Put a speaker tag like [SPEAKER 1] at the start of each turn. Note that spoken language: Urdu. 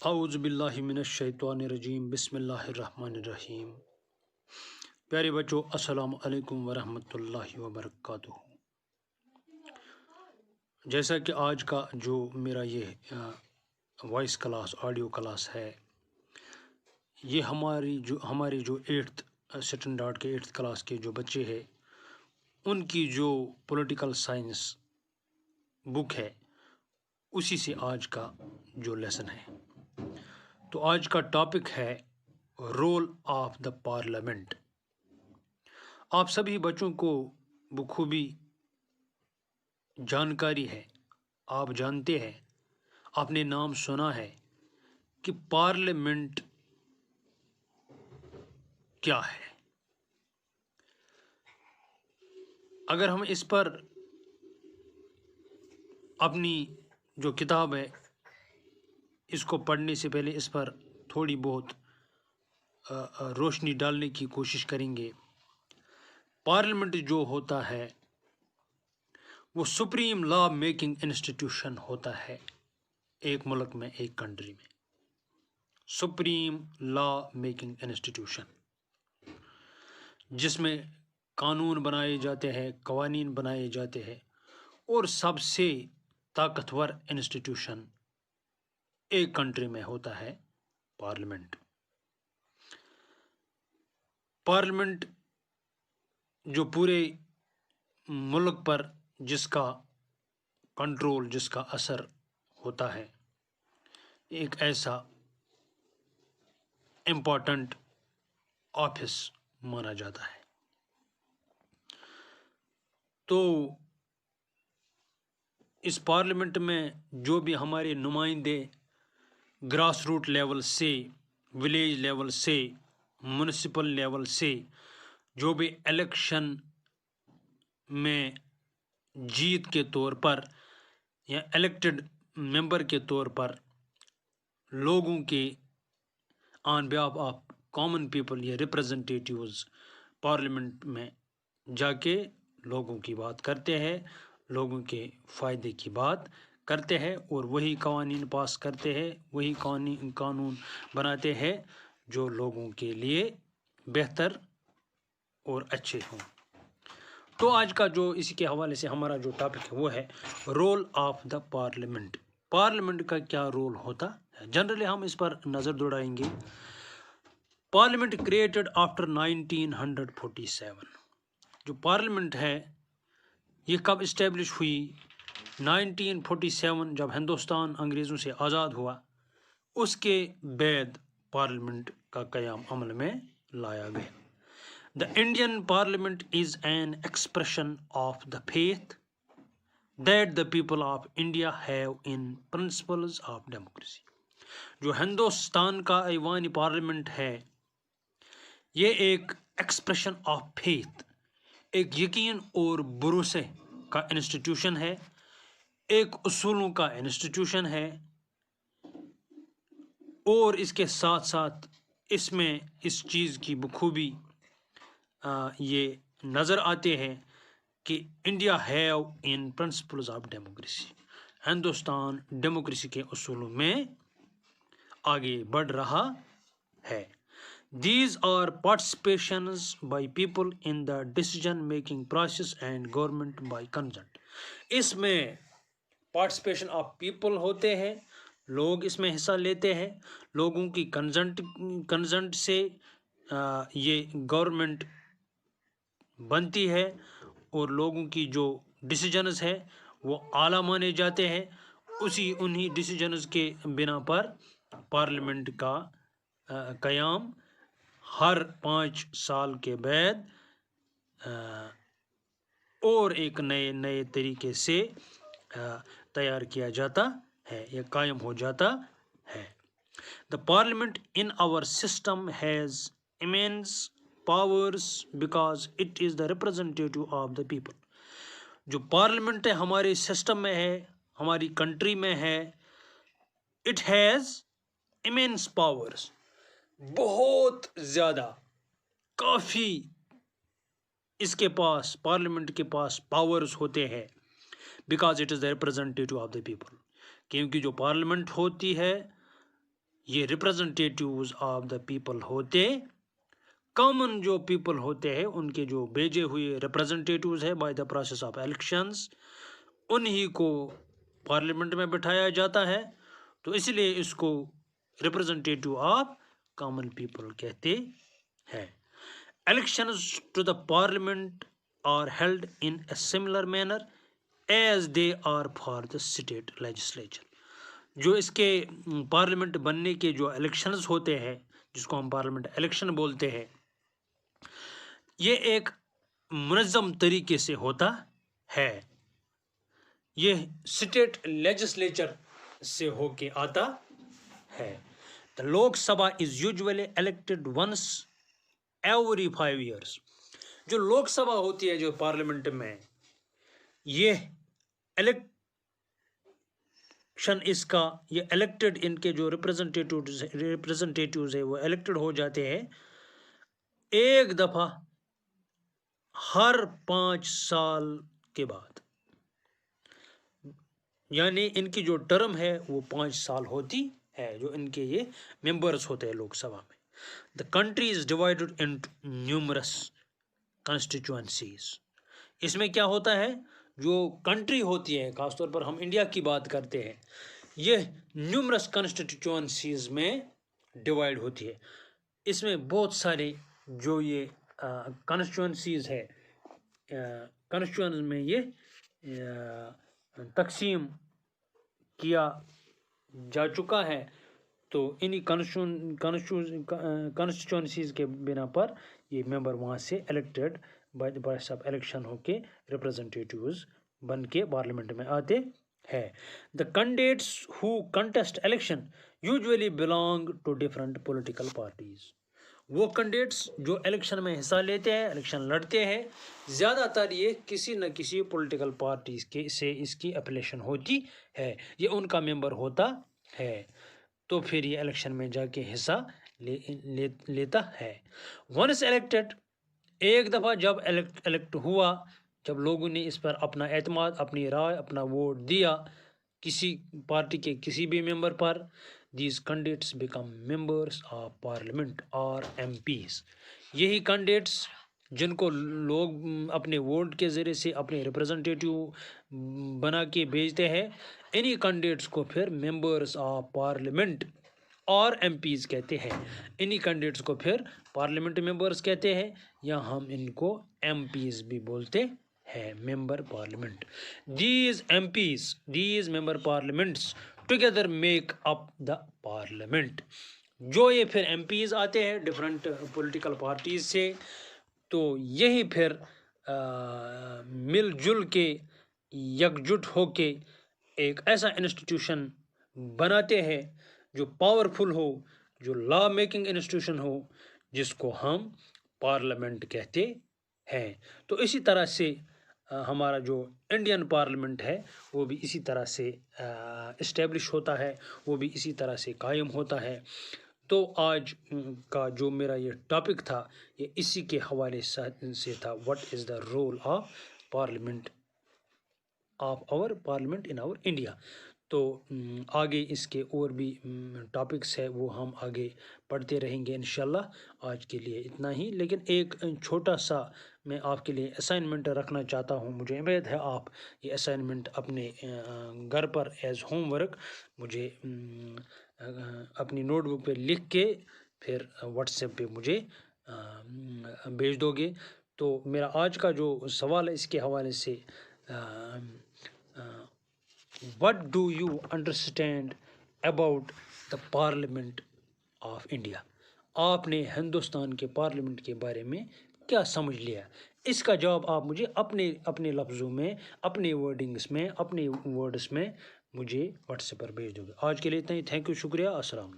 [SPEAKER 1] اعوذ باللہ من الشیطان الرجیم بسم اللہ الرحمن الرحیم۔ پیارے بچوں، السلام علیکم ورحمۃ اللہ وبرکاتہ۔ جیسا کہ آج کا جو میرا یہ وائس کلاس آڈیو کلاس ہے، یہ ہماری جو 8th اسٹینڈرڈ کے 8th کلاس کے جو بچے ہیں ان کی جو پولیٹیکل سائنس بک ہے اسی سے آج کا جو لیسن ہے۔ تو آج کا ٹاپک ہے رول آف دا پارلیمنٹ۔ آپ سبھی بچوں کو بخوبی جانکاری ہے، آپ جانتے ہیں، آپ نے نام سنا ہے کہ پارلیمنٹ کیا ہے۔ اگر ہم اس پر اپنی جو کتاب ہے اس کو پڑھنے سے پہلے اس پر تھوڑی بہت روشنی ڈالنے کی کوشش کریں گے۔ پارلیمنٹ جو ہوتا ہے وہ سپریم لا میکنگ انسٹیٹیوشن ہوتا ہے ایک ملک میں، ایک کنٹری میں۔ سپریم لا میکنگ انسٹیٹیوشن جس میں قانون بنائے جاتے ہیں، قوانین بنائے جاتے ہیں، اور سب سے طاقتور انسٹیٹیوشن ایک کنٹری میں ہوتا ہے پارلیمنٹ۔ پارلیمنٹ جو پورے ملک پر جس کا کنٹرول، جس کا اثر ہوتا ہے، ایک ایسا امپورٹنٹ آفس مانا جاتا ہے۔ تو اس پارلیمنٹ میں جو بھی ہمارے نمائندے گراس روٹ لیول سے، ولیج لیول سے، میونسپل لیول سے جو بھی الیکشن میں جیت کے طور پر یا الیکٹڈ ممبر کے طور پر لوگوں کے آن بیہاف آف کامن پیپل یا ریپرزنٹیٹیوز پارلیمنٹ میں جا کے لوگوں کی بات کرتے ہیں، لوگوں کے فائدے کی بات کرتے ہیں، اور وہی قوانین پاس کرتے ہیں، وہی قانون بناتے ہیں جو لوگوں کے لیے بہتر اور اچھے ہوں۔ تو آج کا جو اسی کے حوالے سے ہمارا جو ٹاپک ہے وہ ہے role of the parliament. Parliament کا کیا رول ہوتا ہے؟ جنرلی ہم اس پر نظر دوڑائیں گے۔ Parliament created after 1947۔ جو پارلیمنٹ ہے یہ کب اسٹیبلش ہوئی؟ 1947 جب ہندوستان انگریزوں سے آزاد ہوا، اس کے بعد پارلیمنٹ کا قیام عمل میں لایا گیا۔ The Indian Parliament is an expression of the faith that the people of India have in principles of democracy۔ جو ہندوستان کا ایوانی پارلیمنٹ ہے یہ ایک ایکسپریشن آف فیتھ، ایک یقین اور بھروسے کا انسٹیٹیوشن ہے، ایک اصولوں کا انسٹیٹیوشن ہے، اور اس کے ساتھ ساتھ اس میں اس چیز کی بخوبی یہ نظر آتے ہیں کہ India have in principles of democracy, Hindustan democracy کے اصولوں میں آگے بڑھ رہا ہے۔ These are participations by people in the decision making process and government by consent. اس میں پارٹیسپیشن آف پیپل ہوتے ہیں، لوگ اس میں حصہ لیتے ہیں، لوگوں کی کنسنٹ سے یہ گورنمنٹ بنتی ہے، اور لوگوں کی جو ڈیسیجنز ہے وہ اعلیٰ مانے جاتے ہیں۔ انہی ڈیسیجنز کے بنا پر پارلیمنٹ کا قیام ہر 5 سال کے بعد اور ایک نئے طریقے سے تیار کیا جاتا ہے یا قائم ہو جاتا ہے۔ The parliament in our system has immense powers because it is the representative of the people۔ جو پارلیمنٹ ہمارے سسٹم میں ہے، ہماری کنٹری میں ہے، it has immense powers، بہت زیادہ، کافی اس کے پاس، پارلیمنٹ کے پاس پاورز ہوتے ہیں، because it is the representative of the people۔ کیونکہ جو پارلیمنٹ ہوتی ہے یہ ریپرزنٹیٹیوز آف دا پیپل ہوتے، کامن جو پیپل ہوتے ہیں ان کے جو بھیجے ہوئے ریپرزنٹیٹیوز ہے by the process of elections, انہی کو پارلیمنٹ میں بٹھایا جاتا ہے، تو اس لیے اس کو ریپرزنٹیٹیو آف کامن پیپل کہتے ہیں۔ Elections to the parliament are held in a similar manner as they are for the state legislature. جو اس کے پارلیمنٹ بننے کے جو الیکشنز ہوتے ہیں، جس کو ہم پارلیمنٹ الیکشن بولتے ہیں، یہ ایک منظم طریقے سے ہوتا ہے، یہ اسٹیٹ لیجسلیچر سے ہو کے آتا ہے۔ The Lok Sabha is usually elected once every 5 years۔ جو لوک سبھا ہوتی ہے جو پارلیمنٹ میں، یہ الیکشن اس کا، یہ الیکٹڈ ان کے جو ریپرزنٹیٹیوز ہے وہ الیکٹڈ ہو جاتے ہیں ایک دفعہ ہر 5 سال کے بعد، یعنی ان کی جو ٹرم ہے وہ 5 سال ہوتی ہے، جو ان کے یہ ممبرز ہوتے ہیں لوک سبھا میں۔ The country is divided into numerous constituencies. اس میں کیا ہوتا ہے، جو کنٹری ہوتی ہے، خاص طور پر ہم انڈیا کی بات کرتے ہیں، یہ نیومرس کنسٹیچوئنسیز میں ڈیوائڈ ہوتی ہے۔ اس میں بہت سارے جو یہ کنسٹیچوئنسیز ہے، کنسٹیچوئنس میں یہ تقسیم کیا جا چکا ہے، تو انہی کنسٹیچوئنسیز کے بنا پر یہ ممبر وہاں سے elected by the process of election ہو کے ریپرزنٹیٹیوز بن کے پارلیمنٹ میں آتے ہیں۔ The candidates who contest election usually belong to different political parties. وہ کینڈیڈیٹس جو الیکشن میں حصہ لیتے ہیں، الیکشن لڑتے ہیں، زیادہ تر یہ کسی نہ کسی پولیٹیکل پارٹیز کے سے اس کی اپلیشن ہوتی ہے، یہ ان کا ممبر ہوتا ہے، تو پھر یہ الیکشن میں جا کے حصہ لیتا ہے۔ ونس الیکٹڈ، ایک دفعہ جب الیکٹ ہوا، جب لوگوں نے اس پر اپنا اعتماد، اپنی رائے، اپنا ووٹ دیا کسی پارٹی کے کسی بھی ممبر پر، these candidates become members of parliament اور ایم پیز۔ یہی کینڈیڈیٹس جن کو لوگ اپنے ووٹ کے ذریعے سے اپنے ریپرزنٹیٹیو بنا کے بھیجتے ہیں، انہی کینڈیڈیٹس کو پھر ممبرس آف پارلیمنٹ اور ایم پیز کہتے ہیں۔ انہی کینڈیڈیٹس کو پھر پارلیمنٹ ممبرس کہتے ہیں، یا ہم ان کو ایم پیز بھی بولتے ہیں، member parliament. These MPs, these member parliaments together make up the parliament. جو یہ پھر ایم پیز آتے ہیں ڈفرینٹ پولیٹیکل پارٹیز سے، تو یہی پھر مل جل کے یکجٹ ہو کے ایک ایسا انسٹیٹیوشن بناتے ہیں جو پاورفل ہو، جو لا میکنگ انسٹیٹیوشن ہو، جس کو ہم پارلیمنٹ کہتے ہیں۔ تو اسی طرح سے ہمارا جو انڈین پارلیمنٹ ہے وہ بھی اسی طرح سے اسٹیبلش ہوتا ہے، وہ بھی اسی طرح سے قائم ہوتا ہے۔ تو آج کا جو میرا یہ ٹاپک تھا، یہ اسی کے حوالے سے تھا، what is the role of parliament of our parliament in our India. تو آگے اس کے اور بھی ٹاپکس ہے وہ ہم آگے پڑھتے رہیں گے انشاءاللہ۔ آج کے لیے اتنا ہی، لیکن ایک چھوٹا سا میں آپ کے لیے اسائنمنٹ رکھنا چاہتا ہوں۔ مجھے امید ہے آپ یہ اسائنمنٹ اپنے گھر پر ایز ہوم ورک مجھے اپنی نوٹ بک پہ لکھ کے پھر واٹس ایپ پہ مجھے بھیج دو گے۔ تو میرا آج کا جو سوال ہے اس کے حوالے سے، what do you understand about the parliament of India؟ آپ نے ہندوستان کے پارلیمنٹ کے بارے میں کیا سمجھ لیا؟ اس کا جواب آپ مجھے اپنے لفظوں میں، اپنے ورڈنگس میں، اپنے ورڈس میں مجھے واٹس ایپ پر بھیج دو گے۔ آج کے لیے اتنا ہی، تھینک یو، شکریہ، السلام علیکم۔